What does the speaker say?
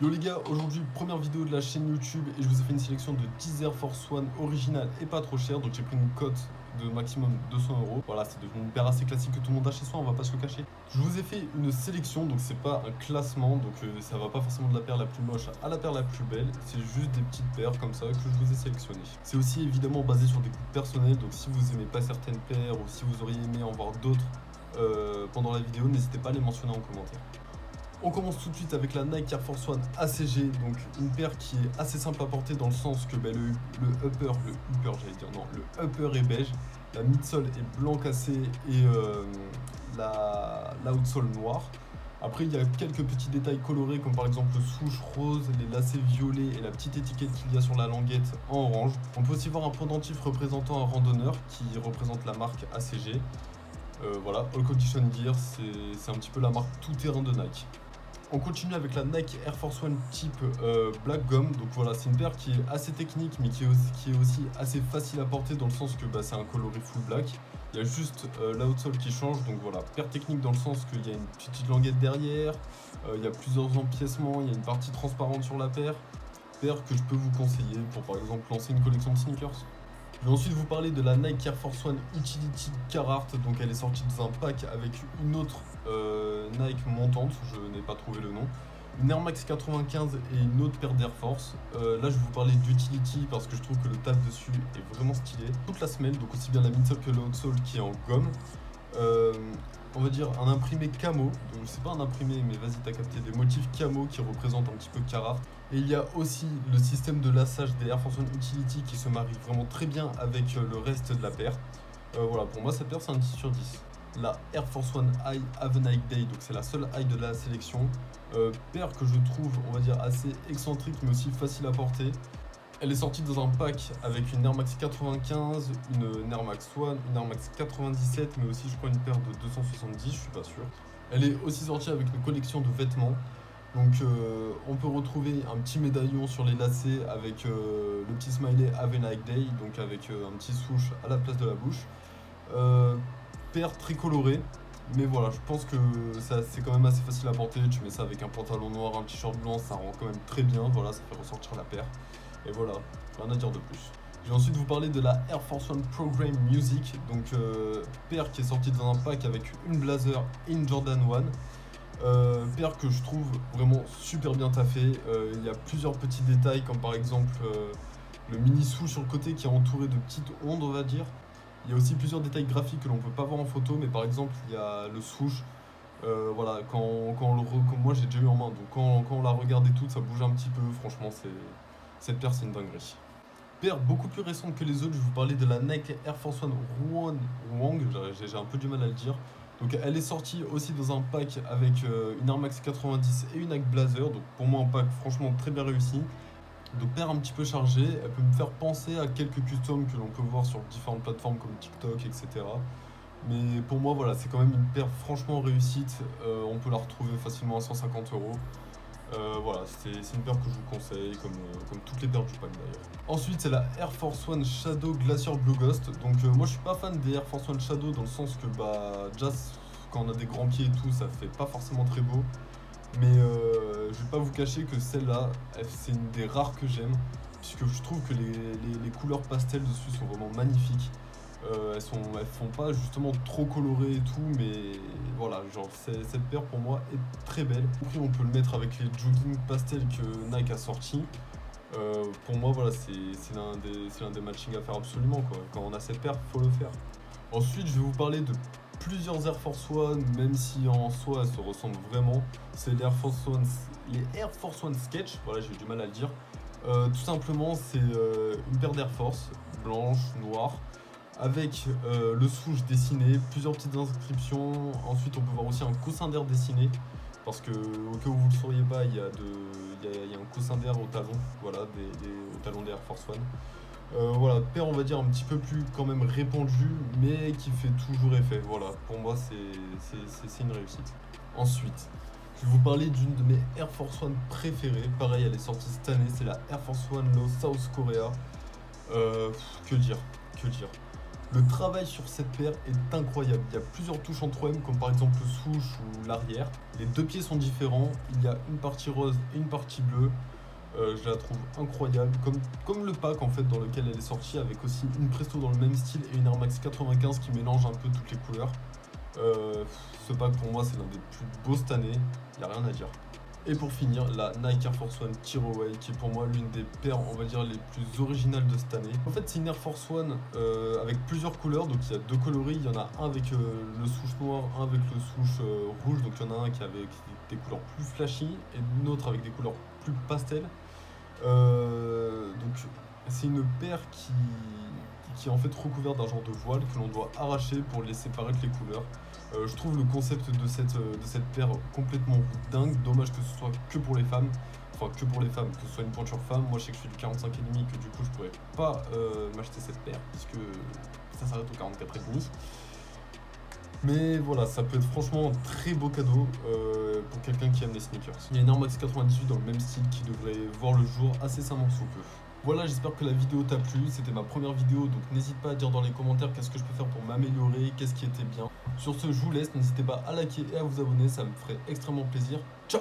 Yo les gars, aujourd'hui première vidéo de la chaîne YouTube et je vous ai fait une sélection de 10 Air Force One originales et pas trop chères. Donc j'ai pris une cote de maximum 200 €. Voilà, c'est devenu une paire assez classique que tout le monde a chez soi, on va pas se le cacher. Je vous ai fait une sélection, donc c'est pas un classement, donc ça va pas forcément de la paire la plus moche à la paire la plus belle. C'est juste des petites paires comme ça que je vous ai sélectionnées. C'est aussi évidemment basé sur des goûts personnels, donc si vous aimez pas certaines paires ou si vous auriez aimé en voir d'autres pendant la vidéo, n'hésitez pas à les mentionner en commentaire. On commence tout de suite avec la Nike Air Force One ACG, donc une paire qui est assez simple à porter dans le sens que le upper est beige, la midsole est blanc cassé et l'outsole noire. Après il y a quelques petits détails colorés comme par exemple le swoosh rose, les lacets violets et la petite étiquette qu'il y a sur la languette en orange. On peut aussi voir un pendentif représentant un randonneur qui représente la marque ACG. Voilà, All Condition Gear, c'est un petit peu la marque tout-terrain de Nike. On continue avec la Nike Air Force One type Black Gum. Donc voilà, c'est une paire qui est assez technique mais qui est aussi assez facile à porter dans le sens que c'est un coloris full black. Il y a juste l'outsole qui change, donc voilà, paire technique dans le sens qu'il y a une petite languette derrière, il y a plusieurs empiècements, il y a une partie transparente sur la paire. Paire que je peux vous conseiller pour par exemple lancer une collection de sneakers. Je vais ensuite vous parler de la Nike Air Force One Utility Carhartt, donc elle est sortie dans un pack avec une autre Nike montante, je n'ai pas trouvé le nom, une Air Max 95 et une autre paire d'Air Force. Là je vais vous parler d'Utility parce que je trouve que le taf dessus est vraiment stylé. Toute la semelle, donc aussi bien la midsole que l'outsole qui est en gomme. On va dire un imprimé camo, donc c'est pas un imprimé mais vas-y t'as capté, des motifs camo qui représentent un petit peu Carhartt. Et il y a aussi le système de lassage des Air Force One Utility qui se marie vraiment très bien avec le reste de la paire. Voilà, pour moi cette paire c'est un 10 sur 10. La Air Force One High Have a Nice Day, donc c'est la seule high de la sélection. Paire que je trouve, on va dire, assez excentrique mais aussi facile à porter. Elle est sortie dans un pack avec une Air Max 95, une Air Max One, une Air Max 97, mais aussi je crois une paire de 270, je suis pas sûr. Elle est aussi sortie avec une collection de vêtements. Donc on peut retrouver un petit médaillon sur les lacets avec le petit smiley Have a Nice Day, donc avec un petit swoosh à la place de la bouche. Paire très colorée, mais voilà, je pense que c'est quand même assez facile à porter. Tu mets ça avec un pantalon noir, un t-shirt blanc, ça rend quand même très bien, voilà, ça fait ressortir la paire. Et voilà, rien à dire de plus. Je vais ensuite vous parler de la Air Force One Program Music, donc paire qui est sortie dans un pack avec une blazer et une Jordan 1. Paire que je trouve vraiment super bien taffée. Il y a plusieurs petits détails comme par exemple le mini swoosh sur le côté qui est entouré de petites ondes, on va dire. Il y a aussi plusieurs détails graphiques que l'on peut pas voir en photo, mais par exemple il y a le swoosh. Voilà, moi j'ai déjà eu en main, donc quand on la regarde et tout, ça bouge un petit peu. Franchement, cette paire c'est une dinguerie. Paire beaucoup plus récente que les autres, je vais vous parler de la Nike Air Force One Wang, j'ai un peu du mal à le dire. Donc elle est sortie aussi dans un pack avec une Air Max 90 et une Nike Blazer, donc pour moi un pack franchement très bien réussi. Donc paire un petit peu chargée, elle peut me faire penser à quelques customs que l'on peut voir sur différentes plateformes comme TikTok, etc. Mais pour moi voilà, c'est quand même une paire franchement réussite, on peut la retrouver facilement à 150 €. Voilà, c'est une paire que je vous conseille, comme toutes les paires du pack d'ailleurs. Ensuite, c'est la Air Force One Shadow Glacier Blue Ghost. Donc moi je suis pas fan des Air Force One Shadow dans le sens que déjà quand on a des grands pieds et tout, ça fait pas forcément très beau. Mais je vais pas vous cacher que celle-là, c'est une des rares que j'aime, puisque je trouve que les couleurs pastel dessus sont vraiment magnifiques. Elles font pas justement trop colorées et tout, mais voilà, genre cette paire pour moi est très belle. Après on peut le mettre avec les jogging pastel que Nike a sorti. Pour moi voilà, c'est l'un des matchings à faire absolument quoi. Quand on a cette paire, faut le faire. Ensuite je vais vous parler de plusieurs Air Force One, même si en soi elles se ressemblent vraiment. C'est les Air Force One Sketch, voilà j'ai eu du mal à le dire. Tout simplement c'est une paire d'Air Force, blanche, noire, avec le swoosh dessiné, plusieurs petites inscriptions. Ensuite on peut voir aussi un coussin d'air dessiné, parce que au cas où vous ne le sauriez pas, il y a un coussin d'air au talon, voilà, au talon des Air Force One. Voilà, paire on va dire un petit peu plus quand même répandue, mais qui fait toujours effet. Voilà, pour moi c'est une réussite. Ensuite, je vais vous parler d'une de mes Air Force One préférées. Pareil, elle est sortie cette année, c'est la Air Force One Low South Korea. Que dire Le travail sur cette paire est incroyable. Il y a plusieurs touches en 3M, comme par exemple le swoosh ou l'arrière. Les deux pieds sont différents. Il y a une partie rose et une partie bleue. Je la trouve incroyable, comme le pack en fait dans lequel elle est sortie, avec aussi une Presto dans le même style et une Air Max 95 qui mélange un peu toutes les couleurs. Ce pack pour moi c'est l'un des plus beaux cette année, il n'y a rien à dire. Et pour finir, la Nike Air Force One Tearaway, qui est pour moi l'une des paires, on va dire, les plus originales de cette année. En fait, c'est une Air Force One avec plusieurs couleurs, donc il y a deux coloris, il y en a un avec le swoosh noir, un avec le swoosh rouge, donc il y en a un qui est avec des couleurs plus flashy et une autre avec des couleurs plus pastel. Donc c'est une paire qui est en fait recouverte d'un genre de voile que l'on doit arracher pour laisser paraître les couleurs. Je trouve le concept de cette paire complètement dingue. Dommage que ce soit que pour les femmes. Enfin, que pour les femmes, que ce soit une pointure femme. Moi, je sais que je suis du 45,5, que du coup, je pourrais pas m'acheter cette paire, puisque ça s'arrête au 44,5. Mais voilà, ça peut être franchement un très beau cadeau pour quelqu'un qui aime les sneakers. Il y a une Air Max 98 dans le même style qui devrait voir le jour assez incessamment sous peu. Voilà, j'espère que la vidéo t'a plu. C'était ma première vidéo, donc n'hésite pas à dire dans les commentaires qu'est-ce que je peux faire pour m'améliorer, qu'est-ce qui était bien. Sur ce, je vous laisse, n'hésitez pas à liker et à vous abonner, ça me ferait extrêmement plaisir. Ciao!